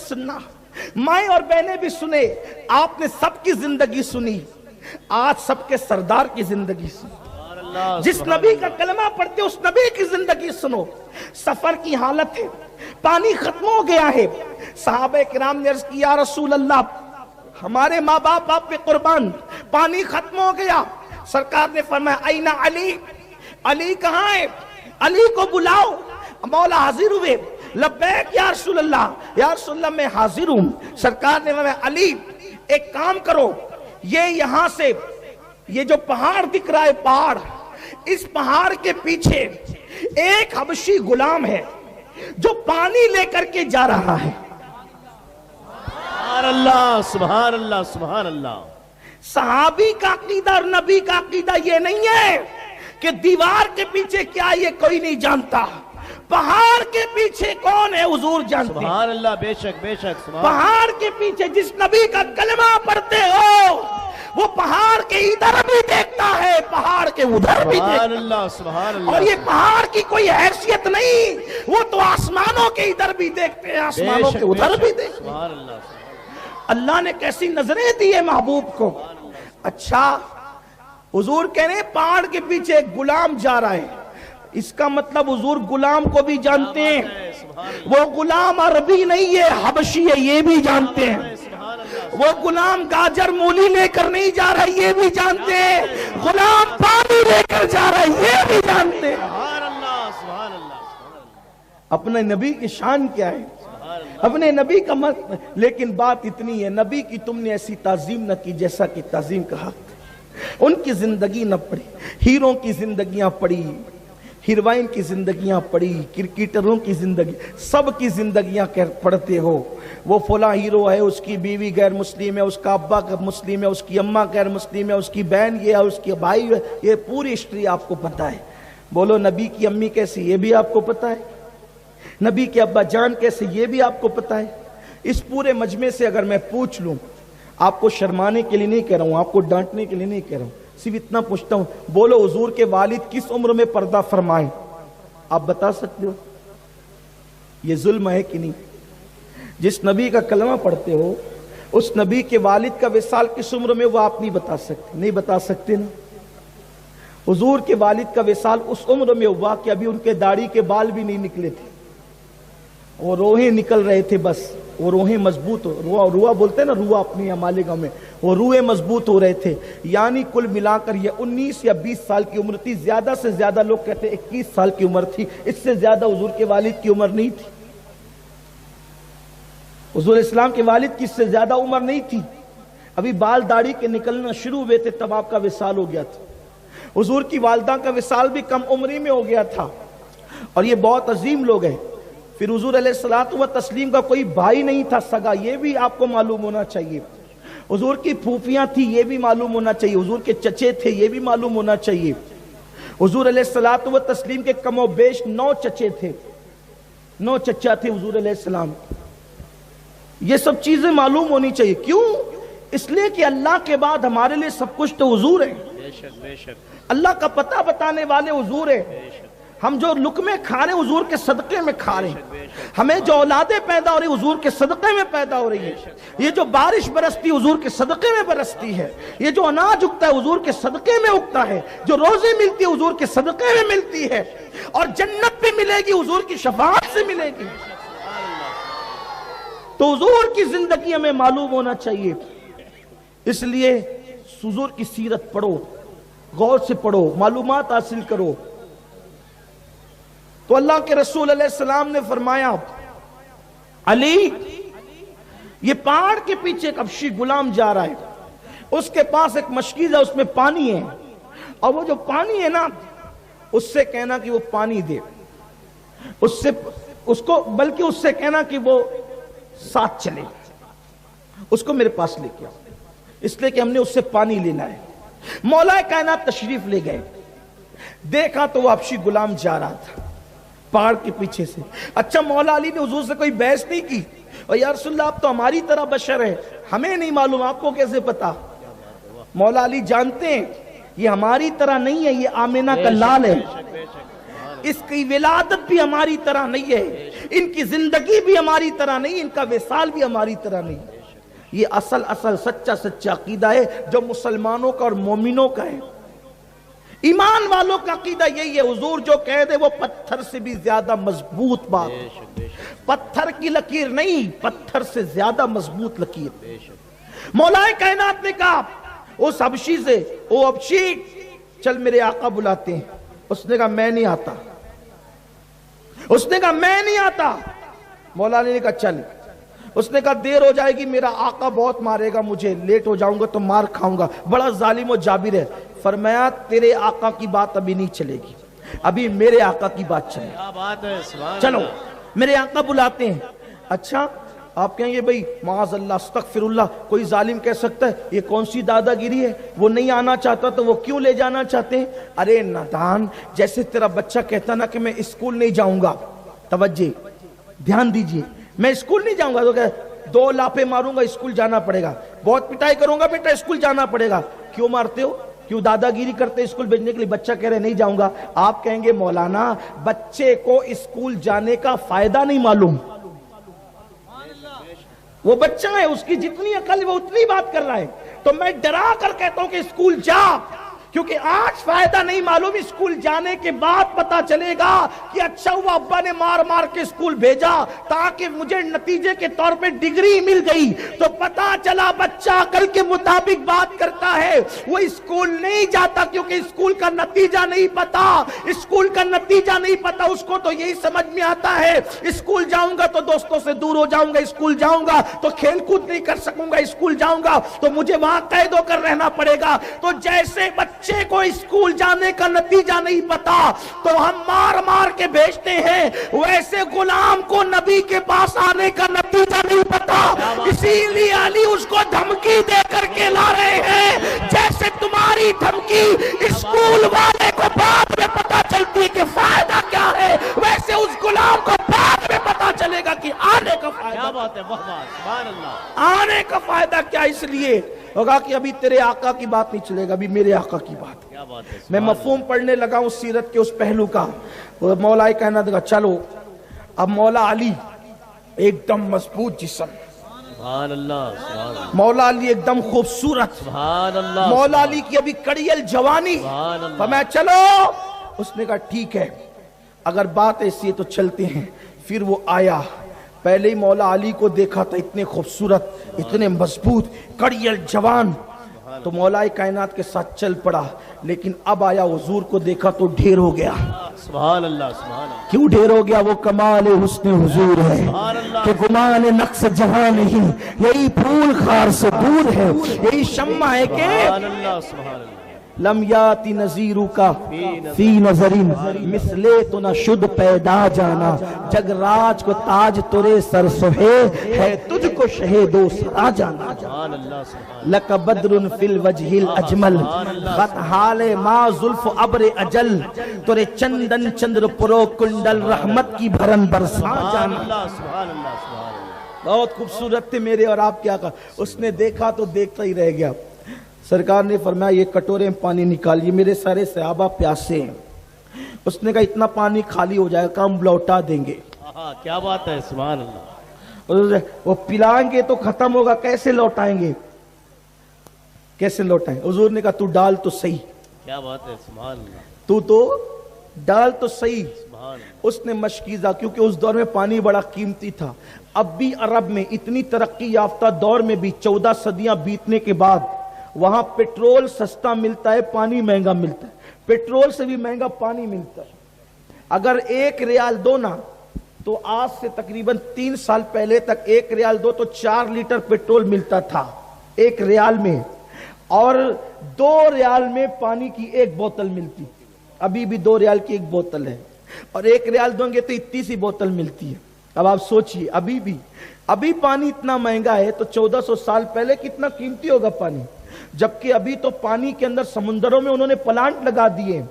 सुनना, माएं और बहनें भी सुने। आपने सबकी जिंदगी सुनी, आज सबके सरदार की जिंदगी सुनो। जिस नबी का कलमा पढ़ते उस नबी की जिंदगी सुनो। सफर की हालत है, पानी खत्म हो गया है। सहाबे किराम ने अर्ज किया, रसूल अल्लाह, हमारे माँ बाप आप पे कुर्बान, पानी खत्म हो गया। सरकार ने फरमाया, आईना अली, अली कहाँ है? अली को बुलाओ। मौला हाजिर हुए, लब्बैक या रसूल अल्लाह, या रसूल अल्लाह मैं हाजिर हूं। सरकार ने फरमाया, अली एक काम करो, ये यहां से ये जो पहाड़ दिख रहा है, पहाड़, इस पहाड़ के पीछे एक हबशी गुलाम है जो पानी लेकर के जा रहा है। सुभान अल्लाह, सुभान अल्लाह, सुभान अल्लाह। सहाबी का अकीदा और नबी का अकीदा ये नहीं है कि दीवार के पीछे क्या ये कोई नहीं जानता, पहाड़ के पीछे कौन है हुजूर जानते हैं। सुभान अल्लाह, बेशक बेशक। पहाड़ के पीछे जिस नबी का कलमा पढ़ते हो वो पहाड़ के इधर भी देखता है, पहाड़ के उधर भी देखता है। अल्लाह, सुभान अल्लाह। और ये पहाड़ की कोई हैसियत नहीं, वो तो आसमानों के इधर भी देखते हैं, आसमानों के उधर भी देखते हैं। अल्लाह ने कैसी नजरें दी है महबूब को। अच्छा, हुजूर कह रहे पहाड़ के पीछे एक गुलाम जा रहा है, इसका मतलब हुजूर गुलाम को भी जानते हैं। वो गुलाम अरबी नहीं है, हबशी है, ये भी जानते हैं। वो गुलाम गाजर मूली लेकर नहीं जा रहा, ये भी जानते हैं। गुलाम पानी लेकर जा रहा है, ये भी जानते हैं। अपने नबी की शान क्या है, अपने नबी का मत। लेकिन बात इतनी है, नबी की तुमने ऐसी ताजीम न की जैसा कि ताजीम का हक। उनकी जिंदगी न पढ़ी, हीरों की जिंदगियां पढ़ी, हीरोइन की जिंदगियां पढ़ी, क्रिकेटरों की जिंदगी, सब की जिंदगियां पढ़ते हो। वो फला हीरो है, उसकी बीवी गैर मुस्लिम है, उसका अब्बा मुस्लिम है, उसकी अम्मा गैर मुस्लिम है, उसकी बहन ये है, उसके भाई है, ये पूरी हिस्ट्री आपको पता है। बोलो नबी की अम्मी कैसी, ये भी आपको पता है। नबी के अब्बा जान कैसे, ये भी आपको पता है। इस पूरे मजमे से अगर मैं पूछ लूं, आपको शर्माने के लिए नहीं कह रहा हूं, आपको डांटने के लिए नहीं कह रहा हूं, सिर्फ इतना पूछता हूं, बोलो हुजूर के वालिद किस उम्र में पर्दा फरमाए? आप बता सकते हो? ये जुल्म है कि नहीं? जिस नबी का कलमा पढ़ते हो उस नबी के वालिद का विसाल किस उम्र में, वो आप नहीं बता सकते, नहीं बता सकते ना। हुजूर के वालिद का विसाल उस उम्र में हुआ कि अभी उनके दाढ़ी के बाल भी नहीं निकले थे, वो रोहे निकल रहे थे बस। वो रोहे मजबूत, रुआ बोलते हैं ना, रुआ अपनी मालेगांव में, वो रुए मजबूत हो रहे थे। यानी कुल मिलाकर ये 19 या 20 साल की उम्र थी। ज्यादा से ज्यादा लोग कहते 21 साल की उम्र थी, इससे ज्यादा हुजूर के वालिद की उम्र नहीं थी। हुजूर इस्लाम के वालिद की इससे ज्यादा उम्र नहीं थी, अभी बाल दाढ़ी के निकलना शुरू हुए थे, तब आपका विसाल हो गया था। हुजूर की वालदा का विसाल भी कम उम्री में हो गया था, और ये बहुत अजीम लोग हैं। फिर हुजूर अलैहिस्सलातु व तस्लीम का कोई भाई नहीं था सगा, ये भी आपको मालूम होना चाहिए। हुजूर की फूफियां थी, ये भी मालूम होना चाहिए। हुजूर के चचे थे, ये भी मालूम होना चाहिए। हुजूर अलैहिस्सलातु व तस्लीम के कमो बेश 9 चचे थे, 9 चचा थे हुजूर अलैहिस्सलाम। ये सब चीजें मालूम होनी चाहिए। क्यों? इसलिए कि अल्लाह के बाद हमारे लिए सब कुछ तो हुजूर है। बेशक बेशक। अल्लाह का पता बताने वाले हुजूर है। हम जो लुकमे खा रहे हुजूर के सदक़े में खा रहे हैं। हमें जो औलादे पैदा हो रही हुजूर के सदक़े में पैदा हो रही है। ये जो बारिश बरसती हुजूर के सदक़े में बरसती है। ये जो अनाज उगता है हुजूर के सदक़े में उगता है। जो रोज़े मिलती है हुजूर के सदक़े में मिलती है। और जन्नत भी मिलेगी हुजूर की शफाअत से मिलेगी। तो हुजूर की जिंदगी हमें मालूम होना चाहिए। इसलिए हुजूर की सीरत पढ़ो, गौर से पढ़ो, मालूमात हासिल करो। तो अल्लाह के रसूल अलैहिस्सलाम ने फरमाया, अली, ये पहाड़ के पीछे एक हबशी गुलाम जा रहा है, उसके पास एक मशकीज़ है, उसमें पानी है, और वो जो पानी है ना, उससे कहना कि वो पानी दे, उससे उसको बल्कि उससे कहना कि वो साथ चले, उसको मेरे पास लेके आओ, इसलिए कि हमने उससे पानी लेना है। मौला कायनात तशरीफ ले गए, देखा तो वो हबशी गुलाम जा रहा था पहाड़ के पीछे से। अच्छा, मौला अली ने हुजूर से कोई बहस नहीं की, और या रसूलल्लाह आप तो हमारी तरह बशर है, हमें नहीं मालूम, आपको कैसे पता? मौला अली जानते हैं ये हमारी तरह नहीं है, ये आमिना का लाल है, इसकी विलादत भी हमारी तरह नहीं है, इनकी जिंदगी भी हमारी तरह नहीं, इनका विसाल भी हमारी तरह नहीं। ये असल असल सच्चा सच्चा अकीदा है जो मुसलमानों का और मोमिनों का है। ईमान वालों का अकीदा यही है, हुजूर जो कह दे वो पत्थर से भी ज्यादा मजबूत बात, पत्थर की लकीर नहीं, पत्थर से ज्यादा मजबूत लकीर। मौलाए कायनात ने कहा उस हबशी से, ओ हबशी चल मेरे आका बुलाते हैं। उसने कहा मैं नहीं आता, उसने कहा मैं नहीं आता। मौला ने कहा चल। उसने कहा देर हो जाएगी, मेरा आका बहुत मारेगा मुझे, लेट हो जाऊंगा तो मार खाऊंगा, बड़ा जालिम और जाबिर है। फरमाया तेरे आका की बात अभी नहीं चलेगी, अभी मेरे आका की बात चलेगी। क्या बात है, सुभान चलो अल्लाह। मेरे आका बुलाते हैं। अच्छा आप कहेंगे भाई माज़अल्लाह अस्तगफिरुल्लाह, कोई जालिम कह सकता है ये कौन सी दादागिरी है, वो नहीं आना चाहता तो वो क्यों ले जाना चाहते हैं? अरे नादान, जैसे तेरा बच्चा कहता ना कि मैं स्कूल नहीं जाऊंगा, तवज्जे ध्यान दीजिए, मैं स्कूल नहीं जाऊंगा तो क्या 2 लाफे मारूंगा स्कूल जाना पड़ेगा, बहुत पिटाई करूंगा बेटा स्कूल जाना पड़ेगा। क्यों मारते हो, क्यों दादागिरी करते स्कूल भेजने के लिए? बच्चा कह रहे नहीं जाऊंगा। आप कहेंगे मौलाना बच्चे को स्कूल जाने का फायदा नहीं मालूम, वो बच्चा है, उसकी जितनी अकल वो उतनी बात कर रहा है। तो मैं डरा कर कहता हूं कि स्कूल जा, क्योंकि आज फायदा नहीं मालूम, स्कूल जाने के बाद पता चलेगा कि अच्छा हुआ अब्बा ने मार मार के स्कूल भेजा ताकि मुझे नतीजे के तौर पे डिग्री मिल गई। तो पता चला बच्चा अकल के मुताबिक बात करता है, वो स्कूल नहीं जाता क्योंकि स्कूल का नतीजा नहीं पता, स्कूल का नतीजा नहीं पता। उसको तो यही समझ में आता है स्कूल जाऊंगा तो दोस्तों से दूर हो जाऊंगा, स्कूल जाऊंगा तो खेल कूद नहीं कर सकूंगा, स्कूल जाऊंगा तो मुझे वहां कैद होकर रहना पड़ेगा। तो जैसे बच्चे को स्कूल जाने का नतीजा नहीं पता तो हम मार मार के भेजते हैं, वैसे गुलाम को नबी के पास आने का नतीजा नहीं पता, इसीलिए अली उसको धमकी दे करके ला रहे हैं। जैसे तुम्हारी धमकी स्कूल वाले को बाद में पता चलती है कि फायदा क्या है, वैसे उस गुलाम को बाद में पता चलेगा कि आने का फायदा। क्या बात है, वाह वाह, सुभान अल्लाह। आने का फायदा क्या, इसलिए होगा कि अभी तेरे आका की बात नहीं चलेगा, अभी मेरे आका की बात। क्या बात है, मैं मफहूम पढ़ने लगा हूं सीरत के उस पहलू का। मौला कहना देगा चलो, अब मौला अली एकदम मजबूत जिस्म, सुभान अल्लाह, सुभान अल्लाह, मौला अली एकदम खूबसूरत, सुभान अल्लाह, मौला अली की अभी कड़ियल जवानी। सुभान अल्लाह। तो मैं चलो, उसने कहा ठीक है अगर बात ऐसी है तो चलते हैं। फिर वो आया, पहले ही मौला अली को देखा था, इतने खूबसूरत, इतने मजबूत, कड़ियल जवान, तो मौलाए कायनात के साथ चल पड़ा। लेकिन अब आया हुजूर को देखा तो ढेर हो गया। सुभान अल्लाह, सुभान अल्लाह। क्यों ढेर हो गया? वो कमाल हुस्न हुजूर है कि गुमान नक्श जहां नहीं, यही फूल खार से दूर है, यही शम्मा है कि सुभान अल्लाह, सुभान अल्लाह। लम याति नजीरू का फी नजरिन मिसले तो न शुद्ध पैदा जाना, जगराज को ताज तुरे सर सोहे है, तुझको शहेदो सरा जाना। सुभान अल्लाह, सुभान लक बद्रुन फिल वजहिल अजमल खत हाले मा जुल्फ अब्र अजल, तुरे चंदन चंद्र पुरो कुंडल रहमत की भरन बरसा जाना। अल्लाह, सुभान अल्लाह, सुभान अल्लाह। बहुत खूबसूरत थे मेरे और आप क्या कहा। उसने देखा तो देखता ही रह गया। सरकार ने फरमाया ये कटोरे में पानी निकालिए, मेरे सारे सहाबा प्यासे हैं। उसने कहा इतना पानी खाली हो जाएगा, हम लौटा देंगे। क्या बात है, सुभान अल्लाह। वो पिलाएंगे तो खत्म होगा, कैसे लौटाएंगे, कैसे लौटाएंगे? हुजूर ने कहा तू डाल तो सही। क्या बात है, सुभान अल्लाह। तू तो डाल तो सही। सुभान अल्लाह। उसने मशकीजा, क्योंकि उस दौर में पानी बड़ा कीमती था। अब भी अरब में इतनी तरक्की याफ्ता दौर में भी 14 सदियां बीतने के बाद वहां पेट्रोल सस्ता मिलता है, पानी महंगा मिलता है, पेट्रोल से भी महंगा पानी मिलता है। अगर 1 रियाल दो ना, तो आज से तकरीबन 3 साल पहले तक 1 रियाल दो तो 4 लीटर पेट्रोल मिलता था 1 रियाल में, और 2 रियाल में पानी की 1 बोतल मिलती। अभी भी 2 रियाल की 1 बोतल है, और 1 रियाल दोगे तो इतनी सी बोतल मिलती है। अब आप सोचिए, अभी पानी इतना महंगा है, तो 1400 साल पहले कितना कीमती होगा पानी। जबकि अभी तो पानी के अंदर समुद्रों में उन्होंने प्लांट लगा दिए,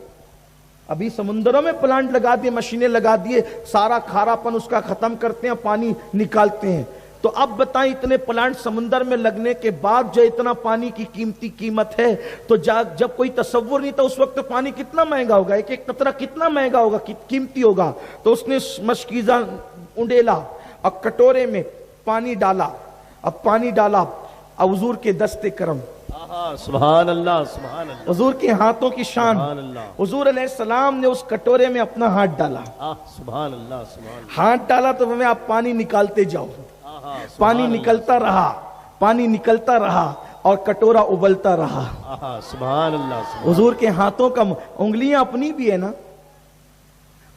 अभी समुद्रों में प्लांट लगा दिए, मशीनें लगा दिए, सारा खारापन उसका खत्म करते हैं, पानी निकालते हैं। तो अब बताएं, इतने प्लांट समुंदर में लगने के बाद जो इतना पानी की कीमत है, तो जब कोई तसव्वुर नहीं था उस वक्त तो पानी कितना महंगा होगा, एक एक कतरा कितना महंगा होगा, कीमती होगा। तो उसने मशकीजा उंडेला और कटोरे में पानी डाला। अब पानी डाला, अब हुजूर के दस्ते करम, सुभान अल्लाह, सुभान अल्लाह, हुजूर के हाथों की शान। सुभान अल्लाह, हुजूर अलैहिस्सलाम ने उस कटोरे में अपना हाथ डाला। सुभान अल्लाह, सुभान हाथ डाला तो हमें आप पानी निकालते जाओ। पानी निकलता रहा, पानी निकलता रहा और कटोरा उबलता रहा। सुभान अल्लाह। हुजूर के हाथों का, उंगलियां अपनी भी है ना,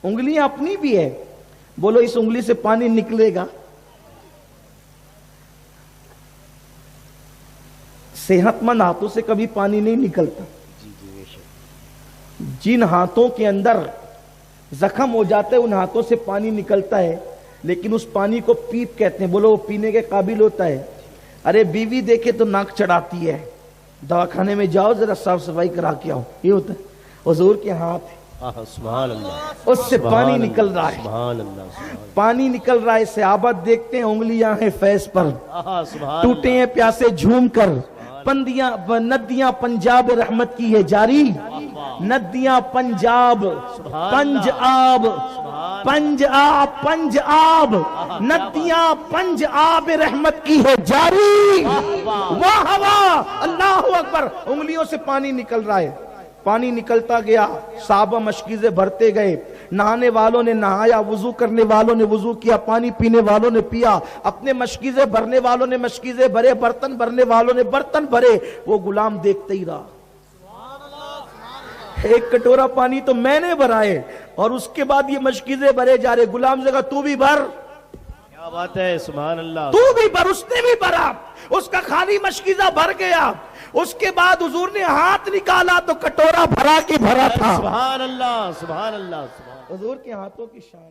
उंगलियां अपनी भी है। बोलो इस उंगली से पानी निकलेगा? सेहतमंद हाथों से कभी पानी नहीं निकलता। जिन हाथों के अंदर जख्म हो जाते हैं उन हाथों से पानी निकलता है, लेकिन उस पानी को पीप कहते हैं। बोलो वो पीने के काबिल होता है? अरे बीवी देखे तो नाक चढ़ाती है, दवाखाने में जाओ जरा साफ सफाई करा के आओ, ये होता है। हुजूर के हाथ सुभान अल्लाह, उससे पानी निकल रहा है, सुभान अल्लाह, पानी निकल रहा है। सहाबा देखते हैं उंगलियां हैं फैज पर, टूटे हैं प्यासे झूम कर, नदियां पंजाब रहमत की है जारी, नदियां पंजाब पंजाब पंजाब नदियां पंजाब रहमत की है जारी। वाह वाह, अल्लाह अकबर। उंगलियों से पानी निकल रहा है, पानी निकलता गया। साहबा मशकीज़े भरते गए, नहाने वालों ने नहाया, वुजू करने वालों ने वुजू किया, पानी पीने वालों ने पिया, अपने मशकीज़े भरने वालों ने मशकीज़े भरे, बर्तन भरने वालों ने बर्तन भरे। वो गुलाम देखते ही रहा। एक कटोरा पानी तो मैंने भरा है और उसके बाद ये मशकीज़े भरे जा रहे। गुलाम से कहा तू भी भर। क्या बात है, सुभान अल्लाह। तू भी भर। उसने भी भरा, उसका खाली मशकीज़ा भर गया। उसके बाद हुजूर ने हाथ निकाला तो कटोरा भरा के भरा था। सुभान अल्लाह, सुभान अल्लाह, सुभान। हुजूर के हाथों की शान।